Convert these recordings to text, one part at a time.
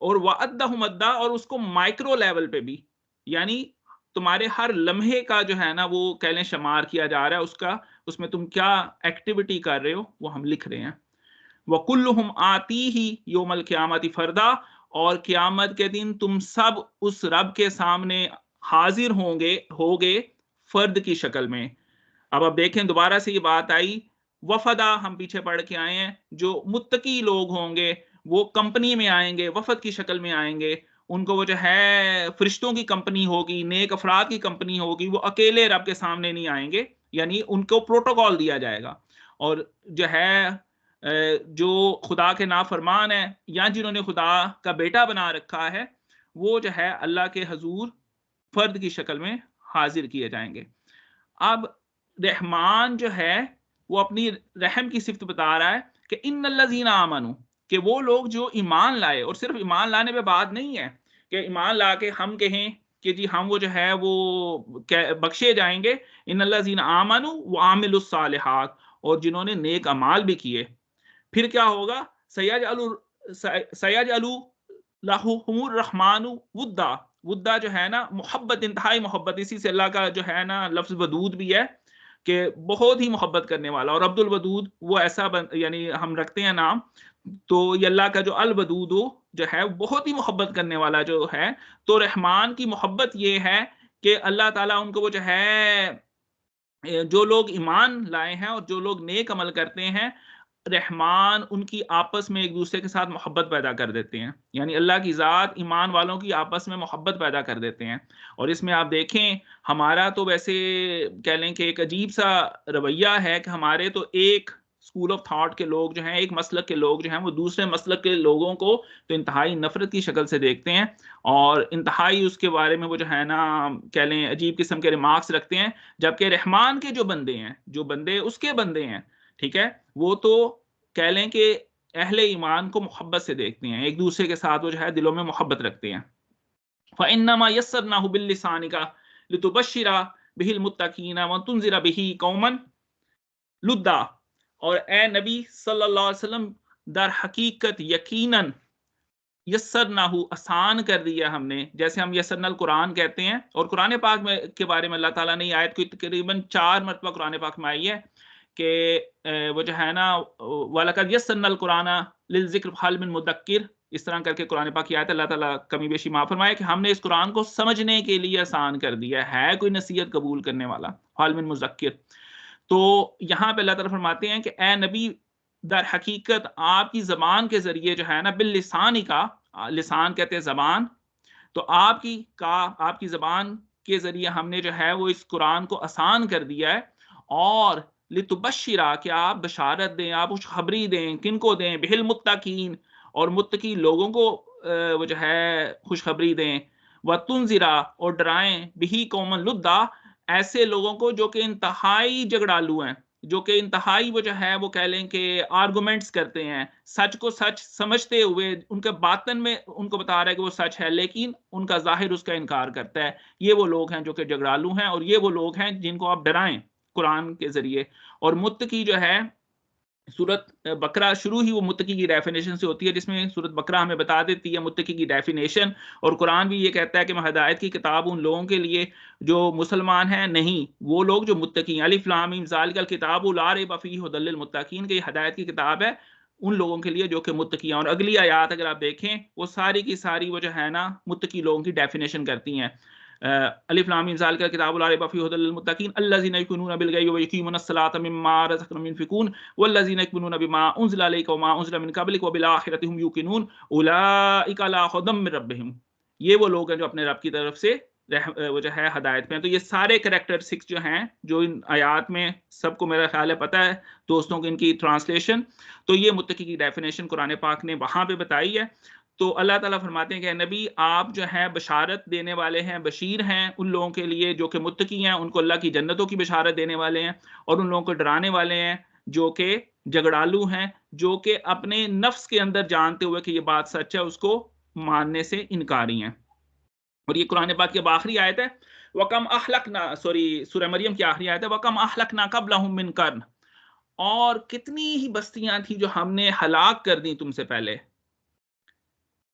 اور وعدہم عدا، اور اس کو مائکرو لیول پہ بھی، یعنی تمہارے ہر لمحے کا جو ہے نا وہ کہہ لیں شمار کیا جا رہا ہے، اس میں تم کیا ایکٹیویٹی کر رہے ہو وہ ہم لکھ رہے ہیں. وَكُلُّهُمْ آتِيهِ يَوْمَ الْقِيَامَةِ فَرْدًا، اور قیامت کے دن تم سب اس رب کے سامنے حاضر ہوگے فرد کی شکل میں. اب دیکھیں دوبارہ سے یہ بات آئی، وفدا ہم پیچھے پڑھ کے آئے ہیں، جو متقی لوگ ہوں گے وہ کمپنی میں آئیں گے، وفد کی شکل میں آئیں گے، ان کو وہ جو ہے فرشتوں کی کمپنی ہوگی، نیک افراد کی کمپنی ہوگی، وہ اکیلے رب کے سامنے نہیں آئیں گے، یعنی ان کو پروٹوکول دیا جائے گا. اور جو ہے جو خدا کے نافرمان ہیں یا جنہوں نے خدا کا بیٹا بنا رکھا ہے، وہ جو ہے اللہ کے حضور فرد کی شکل میں حاضر کیے جائیں گے. اب رحمان جو ہے وہ اپنی رحم کی صفت بتا رہا ہے کہ ان الذین آمنوا، کہ وہ لوگ جو ایمان لائے، اور صرف ایمان لانے پہ بات نہیں ہے کہ ایمان لا کے ہم کہیں کہ جی ہم وہ جو ہے وہ بخشے جائیں گے. ان الذین آمنوا وعملوا الصالحات، اور جنہوں نے نیک اعمال بھی کیے، پھر کیا ہوگا؟ سیجعل لہم الرحمن ودا. ودا جو ہے نا محبت، انتہائی محبت، اسی سے اللہ کا جو ہے نا لفظ ودود بھی ہے کہ بہت ہی محبت کرنے والا. اور عبد الودود وہ ایسا یعنی ہم رکھتے ہیں نام، تو یہ اللہ کا جو الودود جو ہے بہت ہی محبت کرنے والا جو ہے. تو رحمان کی محبت یہ ہے کہ اللہ تعالیٰ ان کو وہ جو ہے جو لوگ ایمان لائے ہیں اور جو لوگ نیک عمل کرتے ہیں، رحمان ان کی آپس میں ایک دوسرے کے ساتھ محبت پیدا کر دیتے ہیں. یعنی اللہ کی ذات ایمان والوں کی آپس میں محبت پیدا کر دیتے ہیں. اور اس میں آپ دیکھیں ہمارا تو ویسے کہہ لیں کہ ایک عجیب سا رویہ ہے کہ ہمارے تو ایک اسکول آف تھاٹ کے لوگ جو ہیں، ایک مسلک کے لوگ جو ہیں، وہ دوسرے مسلک کے لوگوں کو تو انتہائی نفرت کی شکل سے دیکھتے ہیں، اور انتہائی اس کے بارے میں وہ جو ہے نا کہہ لیں عجیب قسم کے ریمارکس رکھتے ہیں. جبکہ رحمان کے جو بندے ہیں، جو بندے اس کے بندے ہیں، ٹھیک ہے، وہ تو کہہ لیں کہ اہل ایمان کو محبت سے دیکھتے ہیں، ایک دوسرے کے ساتھ وہ جو ہے دلوں میں محبت رکھتے ہیں. فَإِنَّمَا يَسَّرْنَاهُ بِاللِّسَانِكَ لِتُبَشِّرَ بِهِ الْمُتَّقِينَ وَتُنذِرَ بِهِ قَوْمًا لُدًّا. اور اے نبی صلی اللہ علیہ وسلم، در حقیقت یقیناً یسرناہ آسان کر دیا ہم نے، جیسے ہم یسرنا القرآن کہتے ہیں. اور قرآن پاک میں کے بارے میں اللہ تعالیٰ نے یہ آیت کو تقریباً 4 مرتبہ قرآن پاک میں آئی ہے کہ وہ جو ہے نا وَلَقَدْ يَسَّرْنَا الْقُرْآنَ لِلذِّكْرِ فَهَلْ مِن مُدَّكِّرٍ، اس طرح کر کے قرآن پاک کی آیت اللہ تعالیٰ کمی بیشی معاف فرمائے کہ ہم نے اس قرآن کو سمجھنے کے لیے آسان کر دیا ہے کوئی نصیحت قبول کرنے والا، فَهَلْ مِن مُدَّكِّرٍ. تو یہاں پہ اللہ تعالیٰ فرماتے ہیں کہ اے نبی، در حقیقت آپ کی زبان کے ذریعے جو ہے نا باللسانی کا، لسان کہتے ہیں زبان، تو آپ کی زبان کے ذریعے ہم نے جو ہے وہ اس قرآن کو آسان کر دیا ہے. اور لتبشرا، کہ آپ بشارت دیں، آپ خوشخبری دیں، کن کو دیں؟ بہل متقین، اور متقی لوگوں کو وہ جو ہے خوشخبری دیں. وتنذرا، اور ڈرائیں، بہی قومن لدا، ایسے لوگوں کو جو کہ انتہائی جھگڑالو ہیں، جو کہ انتہائی وہ جو ہے وہ کہہ لیں کہ آرگومنٹس کرتے ہیں، سچ کو سچ سمجھتے ہوئے ان کے باطن میں ان کو بتا رہا ہے کہ وہ سچ ہے، لیکن ان کا ظاہر اس کا انکار کرتا ہے. یہ وہ لوگ ہیں جو کہ جھگڑالو ہیں، اور یہ وہ لوگ ہیں جن کو آپ ڈرائیں قرآن کے ذریعے. اور متقی جو ہے، سورت بقرہ شروع ہی وہ متقی کی ڈیفینیشن سے ہوتی ہے، جس میں سورت بقرہ ہمیں بتا دیتی ہے متقی کی ڈیفینیشن. اور قرآن بھی یہ کہتا ہے کہ میں ہدایت کی کتاب ان لوگوں کے لیے جو مسلمان ہیں، نہیں، وہ لوگ جو متقی ہیں. الف لام میم ذالک الکتاب لا ریب فیہ ھدی للمتقین، کہ یہ ہدایت کی کتاب ہے ان لوگوں کے لیے جو کہ متقی ہیں. اور اگلی آیات اگر آپ دیکھیں وہ ساری کی ساری وہ جو ہے نا متقی لوگوں کی ڈیفینیشن کرتی ہیں. الف لام میم ذالک الکتاب لا ریب فیہ ھدی للمتقین الذین یؤمنون بالغیب ویقیمون الصلاۃ مما رزقناہم ينفقون والذین یؤمنون بما انزل الیک وما انزل من قبلک وبالآخرۃ هم یوقنون اولئک علی ھدی من ربہم. یہ وہ لوگ ہیں جو اپنے رب کی طرف سے وہ جو ہے ہدایت پہ ہیں. تو یہ سارے کریکٹرسٹکس جو ہیں جو ان آیات میں سب کو میرا خیال ہے پتہ ہے دوستوں کو ان کی ٹرانسلیشن، تو یہ متقی کی ڈیفینیشن قرآن پاک نے وہاں پہ بتائی ہے. تو اللہ تعالیٰ فرماتے ہیں کہ نبی آپ جو ہیں بشارت دینے والے ہیں، بشیر ہیں ان لوگوں کے لیے جو کہ متقی ہیں، ان کو اللہ کی جنتوں کی بشارت دینے والے ہیں، اور ان لوگوں کو ڈرانے والے ہیں جو کہ جھگڑالو ہیں، جو کہ اپنے نفس کے اندر جانتے ہوئے کہ یہ بات سچ ہے اس کو ماننے سے انکاری ہیں. اور یہ قرآن پاک کی اب آخری آیت ہے، وَكَمْ أَهْلَكْنَا، سورہ مریم کی آخری آیت ہے، وَكَمْ أَهْلَكْنَا قَبْلَهُم مِّن قَرْنٍ، اور کتنی ہی بستیاں تھیں جو ہم نے ہلاک کر دیں تم سے پہلے.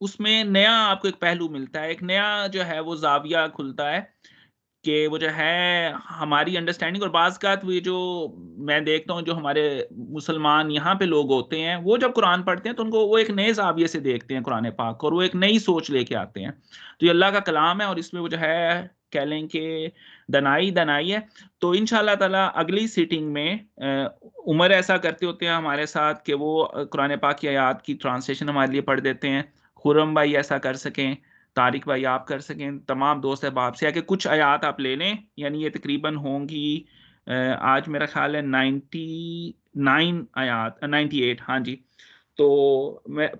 اس میں نیا آپ کو ایک پہلو ملتا ہے، ایک نیا جو ہے وہ زاویہ کھلتا ہے کہ وہ جو ہے ہماری انڈرسٹینڈنگ. اور بعض کا وہ جو میں دیکھتا ہوں جو ہمارے مسلمان یہاں پہ لوگ ہوتے ہیں وہ جب قرآن پڑھتے ہیں تو ان کو وہ ایک نئے زاویے سے دیکھتے ہیں قرآن پاک کو، اور وہ ایک نئی سوچ لے کے آتے ہیں. تو یہ اللہ کا کلام ہے اور اس میں وہ جو ہے کہہ لیں کہ دنائی ہے. تو انشاءاللہ تعالی اگلی سیٹنگ میں عمر ایسا کرتے ہوتے ہیں ہمارے ساتھ کہ وہ قرآن پاک کی آیات کی ٹرانسلیشن ہمارے لیے پڑھ دیتے ہیں. خرم بھائی ایسا کر سکیں، طارق بھائی آپ کر سکیں، تمام دوست احباب سے ہے کہ کچھ آیات آپ لے لیں. یعنی یہ تقریباً ہوں گی آج میرا خیال ہے 99 آیات، 98. ہاں جی. تو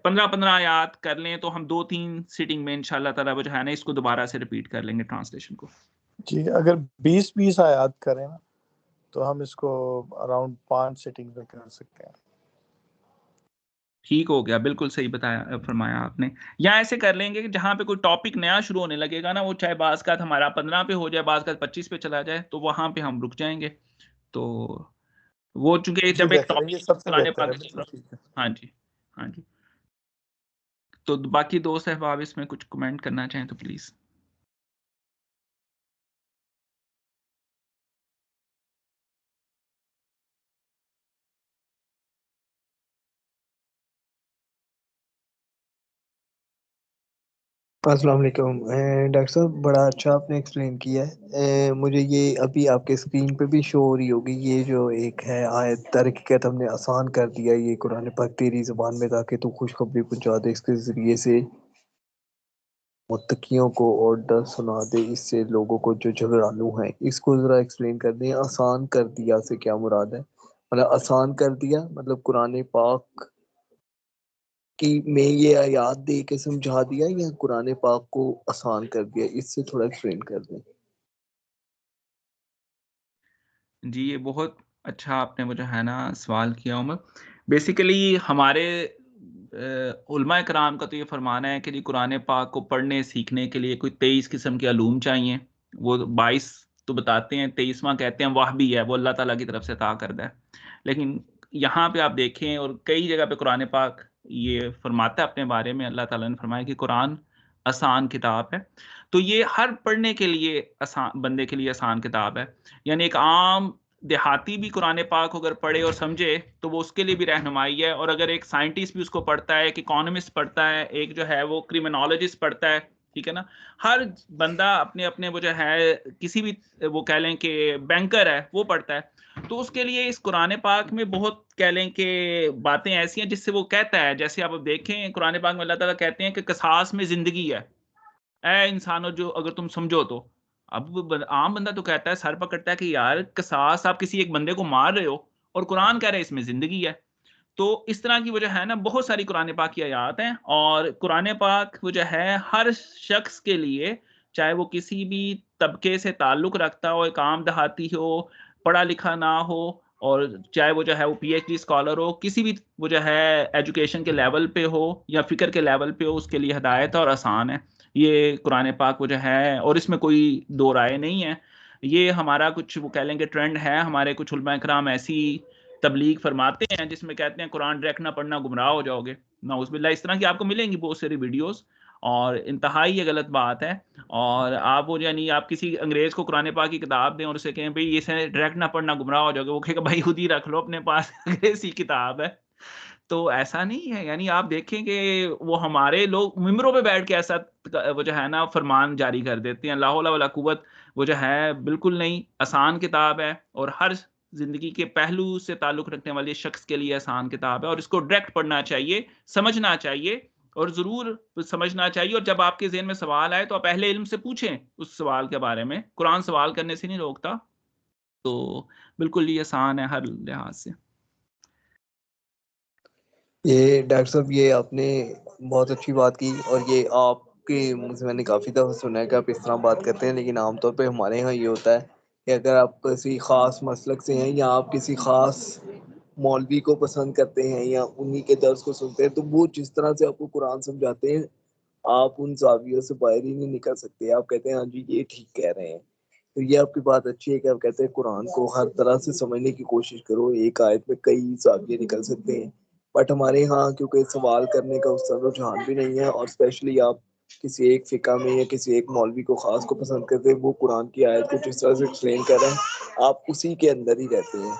15 آیات کر لیں تو ہم 2-3 سیٹنگ میں انشاءاللہ تعالی وہ جو ہے نا اس کو دوبارہ سے ریپیٹ کر لیں گے ٹرانسلیشن کو. جی اگر 20 آیات کریں نا تو ہم اس کو اراؤنڈ 5 سیٹنگ میں کر سکتے ہیں. ٹھیک ہو گیا، بالکل صحیح بتایا فرمایا آپ نے. یا ایسے کر لیں گے کہ جہاں پہ کوئی ٹاپک نیا شروع ہونے لگے گا نا، وہ چاہے بعض کا ہمارا 15 پہ ہو جائے، بعض کا 25 پہ چلا جائے، تو وہاں پہ ہم رک جائیں گے. تو وہ چونکہ جی جب ایک بہتر ہے، یہ ٹاپک سب سے قرآن بہتر پاک ہے، کا چل بالکل رہا. ٹھیک ہے. ہاں جی، ہاں جی. تو باقی دوست احباب اس میں کچھ کمنٹ کرنا چاہیں تو پلیز. السلام علیکم ڈاکٹر صاحب، بڑا اچھا آپ نے ایکسپلین کیا ہے. مجھے یہ ابھی آپ کے اسکرین پہ بھی شو ہو رہی ہوگی، یہ جو ایک ہے آیت ترکیت ہم نے آسان کر دیا یہ قرآن پاک تیری زبان میں تاکہ تو خوشخبری پہنچا دے، اس کے ذریعے سے متقیوں کو اور ڈر سنا دے اس سے لوگوں کو جو جھگڑالو ہیں. اس کو ذرا ایکسپلین کر دیں، آسان کر دیا سے کیا مراد ہے؟ مطلب آسان کر دیا مطلب قرآن پاک کہ میں یہ آیات دے کے سمجھا دیا یا قرآن پاک کو آسان کر دیا؟ اس سے تھوڑا ایکسپلین کر دیں. جی یہ بہت اچھا آپ نے وہ جو ہے نا سوال کیا عمر. بیسیکلی ہمارے علماء کرام کا تو یہ فرمانا ہے کہ جی قرآن پاک کو پڑھنے سیکھنے کے لیے کوئی 23 قسم کے علوم چاہیے. وہ 22 تو بتاتے ہیں، 23واں کہتے ہیں وہ بھی ہے، وہ اللہ تعالیٰ کی طرف سے عطا کردہ ہے. لیکن یہاں پہ آپ دیکھیں اور کئی جگہ پہ قرآن پاک یہ فرماتا ہے اپنے بارے میں، اللہ تعالیٰ نے فرمایا کہ قرآن آسان کتاب ہے. تو یہ ہر پڑھنے کے لیے آسان، بندے کے لیے آسان کتاب ہے. یعنی ایک عام دیہاتی بھی قرآن پاک اگر پڑھے اور سمجھے تو وہ اس کے لیے بھی رہنمائی ہے. اور اگر ایک سائنٹسٹ بھی اس کو پڑھتا ہے، ایک اکانومسٹ پڑھتا ہے، ایک جو ہے وہ کرمنالوجسٹ پڑھتا ہے، ٹھیک ہے نا، ہر بندہ اپنے اپنے وہ جو ہے کسی بھی وہ کہہ لیں کہ بینکر ہے وہ پڑھتا ہے. تو اس کے لیے اس قرآن پاک میں بہت کہہ لیں کہ باتیں ایسی ہیں جس سے وہ کہتا ہے. جیسے آپ دیکھیں قرآن پاک میں اللہ تعالیٰ کہتے ہیں کہ قصاص میں زندگی ہے، اے انسانوں جو اگر تم سمجھو تو. اب عام بندہ تو کہتا ہے، سر پکڑتا ہے کہ یار قصاص، آپ کسی ایک بندے کو مار رہے ہو اور قرآن کہہ رہے اس میں زندگی ہے. تو اس طرح کی وجہ ہے نا بہت ساری قرآن پاک کی آیات ہیں. اور قرآن پاک وہ جو ہے ہر شخص کے لیے، چاہے وہ کسی بھی طبقے سے تعلق رکھتا ہو، ایک عام دیہاتی ہو، پڑھا لکھا نہ ہو، اور چاہے وہ جو ہے وہ پی ایچ ڈی اسکالر ہو، کسی بھی وہ جو ہے ایجوکیشن کے لیول پہ ہو یا فکر کے لیول پہ ہو، اس کے لیے ہدایت اور آسان ہے یہ قرآن پاک وہ جو ہے. اور اس میں کوئی دو رائے نہیں ہے. یہ ہمارا کچھ وہ کہہ لیں گے ٹرینڈ ہے، ہمارے کچھ علماء کرام ایسی تبلیغ فرماتے ہیں جس میں کہتے ہیں قرآن ڈائریکٹ نہ پڑھنا گمراہ ہو جاؤ گے. نعوذ باللہ، اس طرح کی آپ کو ملیں گی بہت ساری ویڈیوز، اور انتہائی یہ غلط بات ہے. اور آپ وہ یعنی آپ کسی انگریز کو قرآن پاک کی کتاب دیں اور اسے کہیں بھئی اسے ڈائریکٹ نہ پڑھنا گمراہ ہو جاؤ گے، وہ کہے گا بھائی خود ہی رکھ لو اپنے پاس، انگریزی کتاب ہے. تو ایسا نہیں ہے. یعنی آپ دیکھیں کہ وہ ہمارے لوگ ممبروں پہ بیٹھ کے ایسا وہ جو ہے نا فرمان جاری کر دیتے ہیں. لا حول ولا قوت وہ جو ہے بالکل نہیں. آسان کتاب ہے اور ہر زندگی کے پہلو سے تعلق رکھنے والے شخص کے لیے آسان کتاب ہے. اور اس کو ڈائریکٹ پڑھنا چاہیے، سمجھنا چاہیے، اور ضرور سمجھنا چاہیے. اور جب آپ کے ذہن میں سوال آئے تو آپ اہل علم سے پوچھیں اس سوال کے بارے میں. قرآن سوال کرنے سے نہیں روکتا. تو بالکل یہ آسان ہے ہر لحاظ سے. یہ ڈاکٹر صاحب یہ آپ نے بہت اچھی بات کی، اور یہ آپ کے منہ سے میں نے کافی دفعہ سنا ہے کہ آپ اس طرح بات کرتے ہیں. لیکن عام طور پہ ہمارے یہاں یہ ہوتا ہے کہ اگر آپ کسی خاص مسلک سے ہیں یا آپ کسی خاص مولوی کو پسند کرتے ہیں یا انہی کے درس کو سنتے ہیں، تو وہ جس طرح سے آپ کو قرآن سمجھاتے ہیں آپ ان زاویوں سے باہر ہی نہیں نکل سکتے. آپ کہتے ہیں ہاں جی یہ ٹھیک کہہ رہے ہیں. تو یہ آپ کی بات اچھی ہے کہ آپ کہتے ہیں قرآن کو ہر طرح سے سمجھنے کی کوشش کرو. ایک آیت میں کئی زاویے نکل سکتے ہیں، بٹ ہمارے یہاں کیونکہ سوال کرنے کا اس طرح رجحان بھی نہیں ہے، اور اسپیشلی آپ کسی ایک فقہ میں یا کسی ایک مولوی کو خاص کو پسند کرتے ہیں، وہ قرآن کی آیت کو جس طرح سے ایکسپلین کر رہے ہیں آپ اسی کے اندر ہی رہتے ہیں،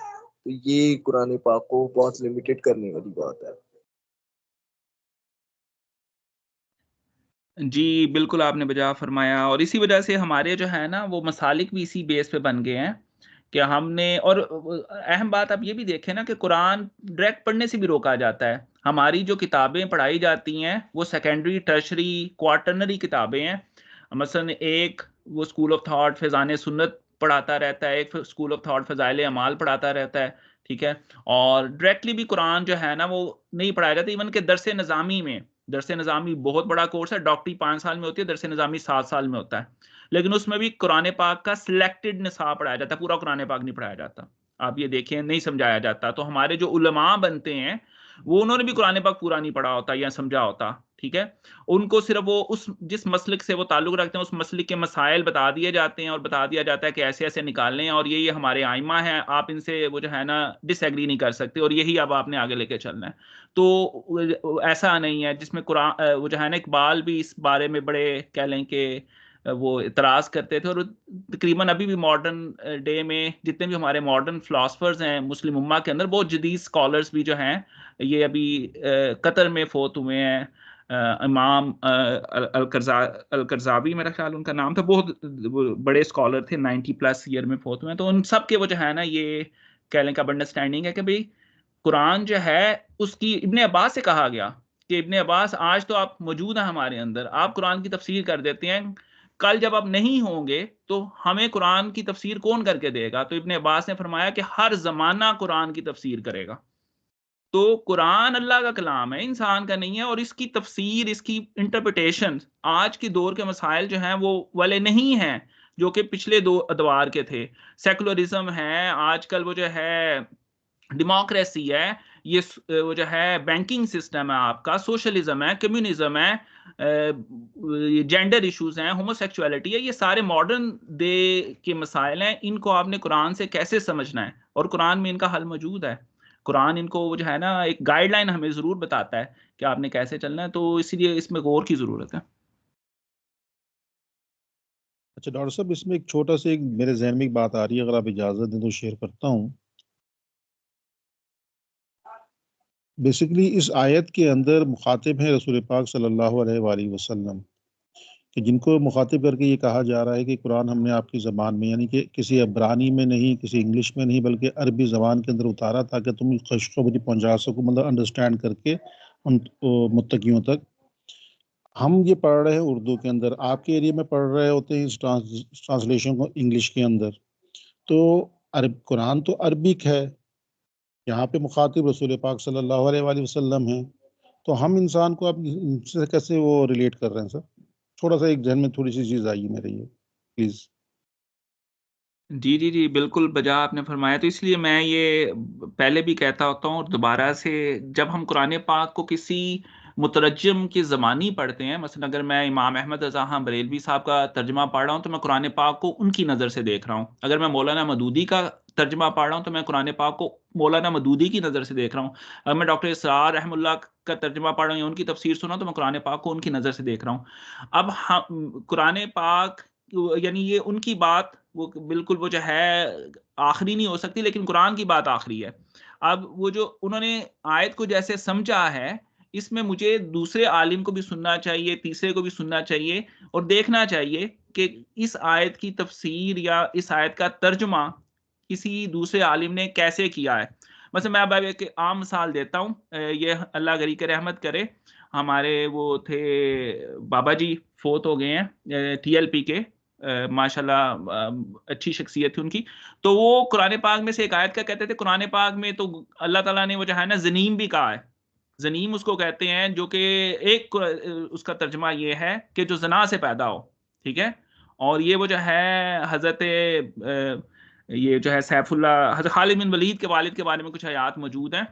تو یہ قرآن پاک کو بہت لمیٹڈ کرنے والی بات ہے۔ جی بالکل آپ نے بجا فرمایا، اور اسی وجہ سے ہمارے جو ہے نا وہ مسالک بھی اسی بیس پہ بن گئے ہیں کہ ہم نے، اور اہم بات آپ یہ بھی دیکھیں نا کہ قرآن ڈائریکٹ پڑھنے سے بھی روکا جاتا ہے۔ ہماری جو کتابیں پڑھائی جاتی ہیں وہ سیکنڈری، ٹرشری، کوارٹرنری کتابیں ہیں۔ مثلا ایک وہ اسکول آف تھاٹ فیضان سنت پڑھاتا رہتا ہے، ایک اسکول آف تھاٹ فضائل اعمال پڑھاتا رہتا ہے، ٹھیک ہے، اور ڈائریکٹلی بھی قرآن جو ہے نا وہ نہیں پڑھایا جاتا۔ ایون کہ درس نظامی میں، درس نظامی بہت بڑا کورس ہے، ڈاکٹری 5 سال میں ہوتی ہے، درس نظامی 7 سال میں ہوتا ہے، لیکن اس میں بھی قرآن پاک کا سلیکٹڈ نصاب پڑھایا جاتا ہے، پورا قرآن پاک نہیں پڑھایا جاتا۔ آپ یہ دیکھیں، نہیں سمجھایا جاتا۔ تو ہمارے جو علماء بنتے ہیں وہ انہوں نے بھی قرآن پاک پورا نہیں پڑھا ہوتا یا سمجھا ہوتا، ٹھیک ہے، ان کو صرف وہ اس جس مسلک سے وہ تعلق رکھتے ہیں اس مسلک کے مسائل بتا دیے جاتے ہیں، اور بتا دیا جاتا ہے کہ ایسے ایسے نکالنے ہیں، اور یہ ہمارے آئمہ ہیں، آپ ان سے وہ جو ہے نا ڈس ایگری نہیں کر سکتے، اور یہی اب آپ نے آگے لے کے چلنا ہے۔ تو ایسا نہیں ہے جس میں قرآن وہ جو ہے نا، اقبال بھی اس بارے میں بڑے کہہ لیں کہ وہ اعتراض کرتے تھے، اور تقریباً ابھی بھی ماڈرن ڈے میں جتنے بھی ہمارے ماڈرن فلاسفرز ہیں مسلم امہ کے اندر، بہت جدید اسکالرز بھی جو ہیں، یہ ابھی قطر میں فوت ہوئے ہیں، امام القرضاوی میرا خیال ان کا نام تھا، بہت بڑے اسکالر تھے، 90+ ایئر میں فوت ہوئے ہیں۔ تو ان سب کے وہ جو ہے نا یہ کہہ لیں کہ اب انڈرسٹینڈنگ ہے کہ بھئی قرآن جو ہے اس کی ابن عباس سے کہا گیا کہ ابن عباس آج تو آپ موجود ہیں ہمارے اندر، آپ قرآن کی تفسیر کر دیتے ہیں، کل جب آپ نہیں ہوں گے تو ہمیں قرآن کی تفسیر کون کر کے دے گا؟ تو ابن عباس نے فرمایا کہ ہر زمانہ قرآن کی تفسیر کرے گا۔ تو قرآن اللہ کا کلام ہے، انسان کا نہیں ہے، اور اس کی تفسیر، اس کی انٹرپریٹیشن آج کے دور کے مسائل جو ہیں وہ والے نہیں ہیں جو کہ پچھلے دو ادوار کے تھے۔ سیکولرزم ہے آج کل، وہ جو ہے ڈیموکریسی ہے، یہ وہ جو ہے بینکنگ سسٹم ہے آپ کا، سوشلزم ہے، کمیونزم ہے، جینڈر ایشوز ہیں، ہومو سیکچولیٹی ہے، یہ سارے ماڈرن ڈے کے مسائل ہیں۔ ان کو آپ نے قرآن سے کیسے سمجھنا ہے؟ اور قرآن میں ان کا حل موجود ہے۔ قرآن ان کو جو ہے نا ایک گائیڈ لائن ہمیں ضرور بتاتا ہے کہ آپ نے کیسے چلنا ہے، تو اسی لیے اس میں غور کی ضرورت ہے۔ اچھا ڈاکٹر صاحب، اس میں ایک چھوٹا سا ایک میرے ذہن میں ایک بات آ رہی ہے، اگر آپ اجازت دیں تو شیئر کرتا ہوں۔ بیسیکلی اس آیت کے اندر مخاطب ہیں رسول پاک صلی اللہ علیہ وآلہ وسلم، کہ جن کو مخاطب کر کے یہ کہا جا رہا ہے کہ قرآن ہم نے آپ کی زبان میں، یعنی کہ کسی عبرانی میں نہیں، کسی انگلش میں نہیں، بلکہ عربی زبان کے اندر اتارا تاکہ تم خوشخبری پہنچا سکو، مطلب انڈرسٹینڈ کر کے ان متقیوں تک۔ ہم یہ پڑھ رہے ہیں اردو کے اندر، آپ کے ایریا میں پڑھ رہے ہوتے ہیں اس ٹرانسلیشن کو انگلش کے اندر، تو قرآن تو عربک ہے، یہاں پہ مخاطب رسول پاک صلی اللہ علیہ وآلہ وسلم ہیں، تو ہم انسان کو اب ان سے کیسے وہ ریلیٹ کر رہے ہیں سر؟ تھوڑا سا ایک ذہن میں تھوڑی سی چیز آئی میرے، یہ پلیز۔ جی جی جی بالکل بجا آپ نے فرمایا، تو اس لیے میں یہ پہلے بھی کہتا ہوتا ہوں اور دوبارہ سے، جب ہم قرآن پاک کو کسی مترجم کی زبانی پڑھتے ہیں، مثلا اگر میں امام احمد رضا خان بریلوی صاحب کا ترجمہ پڑھ رہا ہوں تو میں قرآن پاک کو ان کی نظر سے دیکھ رہا ہوں، اگر میں مولانا مودودی کا ترجمہ پڑھ رہا ہوں تو میں قرآن پاک کو مولانا مودودی کی نظر سے دیکھ رہا ہوں، اگر میں ڈاکٹر اسرار رحم اللہ کا ترجمہ پڑھ رہا ہوں یا ان کی تفسیر سنا تو میں قرآن پاک کو ان کی نظر سے دیکھ رہا ہوں۔ اب قرآن پاک یعنی یہ ان کی بات وہ بالکل وہ جو ہے آخری نہیں ہو سکتی، لیکن قرآن کی بات آخری ہے۔ اب وہ جو انہوں نے آیت کو جیسے سمجھا ہے، اس میں مجھے دوسرے عالم کو بھی سننا چاہیے، تیسرے کو بھی سننا چاہیے، اور دیکھنا چاہیے کہ اس آیت کی تفسیر یا اس آیت کا ترجمہ کسی دوسرے عالم نے کیسے کیا ہے۔ مثلا میں اب ایک عام مثال دیتا ہوں، یہ اللہ گری کے رحمت کرے، ہمارے وہ تھے بابا جی، فوت ہو گئے ہیں TLP کے، ماشاءاللہ اچھی شخصیت تھی ان کی، تو وہ قرآن پاک میں سے ایک آیت کا کہتے تھے، قرآن پاک میں تو اللہ تعالیٰ نے وہ جو ہے نا زنیم بھی کہا ہے، زنیم اس کو کہتے ہیں، جو کہ ایک اس کا ترجمہ یہ ہے کہ جو زنا سے پیدا ہو، ٹھیک ہے، اور یہ وہ جو ہے حضرت یہ جو ہے سیف اللہ حضرت خالد بن ولید کے والد کے بارے میں کچھ آیات موجود ہیں،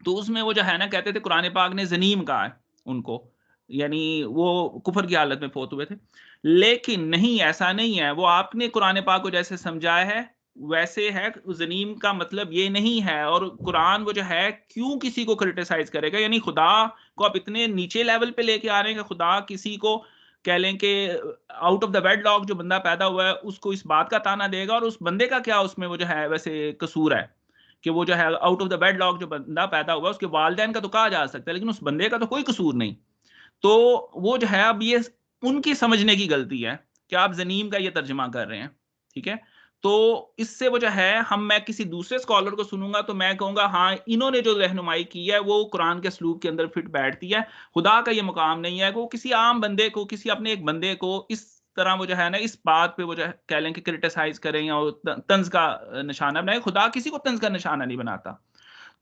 تو اس میں وہ جو ہے نا کہتے تھے قرآن پاک نے زنیم کہا ہے ان کو، یعنی وہ کفر کی حالت میں فوت ہوئے تھے، لیکن نہیں، ایسا نہیں ہے، وہ آپ نے قرآن پاک کو جیسے سمجھایا ہے ویسے ہے، زنیم کا مطلب یہ نہیں ہے. اور قرآن وہ جو ہے کیوں کسی کو کرٹیسائز کرے گا؟ یعنی خدا کو آپ اتنے نیچے لیول پہ لے کے آ رہے ہیں کہ خدا کسی کو کہہ لیں کہ out of the wedlock جو بندہ پیدا ہوا ہے اس کو اس بات کا تانا دے گا، اور اس بندے کا کیا اس میں وہ جو ہے ویسے قصور ہے کہ وہ جو ہے out of the wedlock جو بندہ پیدا ہوا ہے اس کے والدین کا تو کہا جا سکتا ہے، لیکن اس بندے کا تو کوئی قصور نہیں. تو وہ جو ہے اب یہ ان کی سمجھنے کی غلطی ہے کہ آپ زنیم کا یہ ترجمہ کر رہے ہیں. ٹھیک ہے، تو اس سے وہ جو ہے میں کسی دوسرے اسکالر کو سنوں گا تو میں کہوں گا ہاں انہوں نے جو رہنمائی کی ہے وہ قرآن کے اسلوب کے اندر فٹ بیٹھتی ہے. خدا کا یہ مقام نہیں ہے کہ وہ کسی عام بندے کو، کسی اپنے ایک بندے کو اس طرح وہ جو ہے نا اس بات پہ وہ جو ہے کہہ لیں کہ کرٹیسائز کریں یا طنز کا نشانہ بنائے. خدا کسی کو طنز کا نشانہ نہیں بناتا.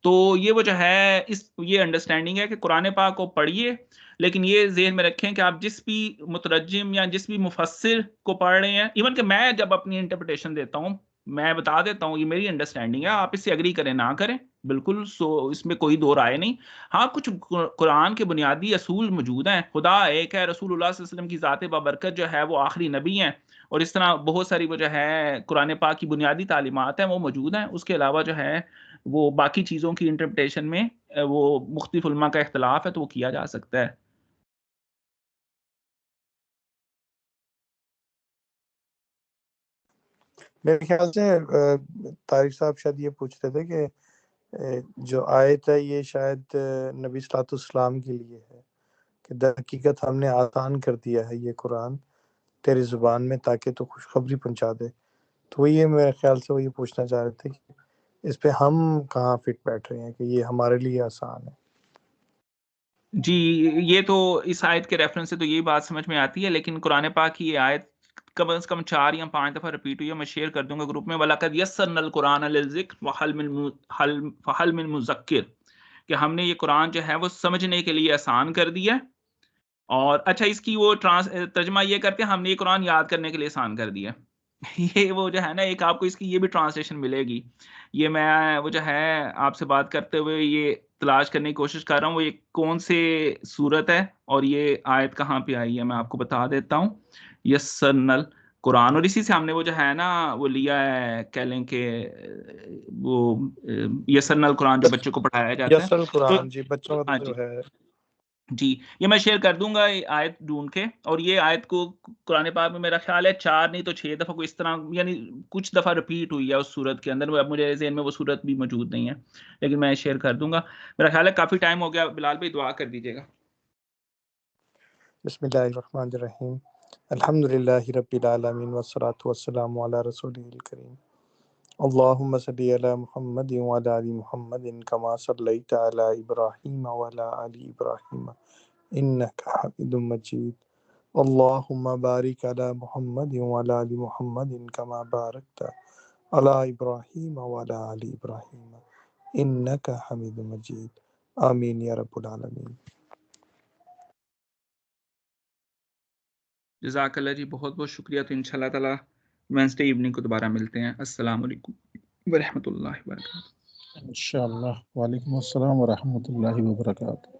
تو یہ وہ جو ہے یہ انڈرسٹینڈنگ ہے کہ قرآن پاک کو پڑھیے، لیکن یہ ذہن میں رکھیں کہ آپ جس بھی مترجم یا جس بھی مفسر کو پڑھ رہے ہیں، ایون کہ میں جب اپنی انٹرپریٹیشن دیتا ہوں میں بتا دیتا ہوں یہ میری انڈرسٹینڈنگ ہے، آپ اس سے اگری کریں نہ کریں، بالکل اس میں کوئی دو رائے نہیں. ہاں کچھ قرآن کے بنیادی اصول موجود ہیں. خدا ایک ہے، رسول اللہ صلی اللہ علیہ وسلم کی ذات بابرکت جو ہے وہ آخری نبی ہیں، اور اس طرح بہت ساری وہ جو ہے قرآن پاک کی بنیادی تعلیمات ہیں وہ موجود ہیں. اس کے علاوہ جو ہے وہ باقی چیزوں کی انٹرپریٹیشن میں وہ مختلف علماء کا اختلاف ہے تو وہ کیا جا سکتا ہے. میرے خیال سے طارق صاحب شاید یہ پوچھ رہے تھے کہ جو آیت ہے یہ شاید نبی صلی اللہ علیہ وسلم کے لیے ہے کہ در حقیقت ہم نے آسان کر دیا ہے یہ قرآن تیری زبان میں تاکہ تو خوشخبری پہنچا دے. تو یہ میرے خیال سے وہ یہ پوچھنا چاہ رہے تھے کہ اس پہ ہم کہاں فٹ بیٹھ رہے ہیں کہ یہ ہمارے لیے آسان ہے. جی یہ تو اس آیت کے ریفرنس سے تو یہی بات سمجھ میں آتی ہے، لیکن قرآن پاک کی یہ آیت کم از کم 4 یا 5 دفعہ ریپیٹ ہوئی ہے. میں شیئر کر دوں گا گروپ میں. وَلَقَدْ يَسَّرْنَا الْقُرْآنَ لِلذِّكْرِ فَهَلْ مِن مُّزَكِّرٍ، کہ ہم نے یہ قرآن جو ہے وہ سمجھنے کے لیے آسان کر دیا. اور اچھا اس کی وہ ترجمہ یہ کرتے ہیں ہم نے یہ قرآن یاد کرنے کے لیے آسان کر دیا. یہ وہ جو ہے نا ایک آپ کو اس کی یہ بھی ٹرانسلیشن ملے گی. یہ میں وہ جو ہے آپ سے بات کرتے ہوئے یہ تلاش کرنے کی کوشش کر رہا ہوں وہ یہ کون سے صورت ہے اور یہ آیت کہاں پہ آئی ہے. میں آپ کو بتا دیتا ہوں. یسرنل قرآن، اور اسی سے ہم نے وہ جو ہے نا وہ لیا ہے کہہ لیں کہ وہ یسرنل قرآن جو بچوں کو پڑھایا جاتا ہے. یسر قرآن تو جی بچوں کا ہاں جو جی ہے جی یہ میں شیئر کر دوں گا یہ آیت ڈھونڈ کے. اور یہ آیت کو قرآن پاک میں میرا خیال ہے 4 نہیں تو 6 دفعہ کو اس طرح یعنی کچھ دفعہ ریپیٹ ہوئی ہے اس صورت کے اندر. اب مجھے ذہن میں وہ صورت بھی موجود نہیں ہے لیکن میں شیئر کر دوں گا. میرا خیال ہے کافی ٹائم ہو گیا. بلال بھائی دعا کر دیجیے گا. بسم اللہ الرحمن الرحیم الحمدللہ رب العالمین والصلاة والسلام علی رسولہ الکریم اللہم صلی علی محمد وعلی آل محمد کما صلیت علی ابراہیم وعلی آل ابراہیم انک حمید مجید اللہم بارک علی محمد وعلی آل محمد کما بارکت علی ابراہیم وعلی آل ابراہیم انک حمید مجید. آمین یا رب العالمین. جزاک اللہ جی، بہت بہت شکریہ. تو انشاءاللہ تعالی وینسڈے ایوننگ کو دوبارہ ملتے ہیں. السلام علیکم ورحمۃ اللہ وبرکاتہ. انشاءاللہ. وعلیکم السلام ورحمۃ اللہ وبرکاتہ.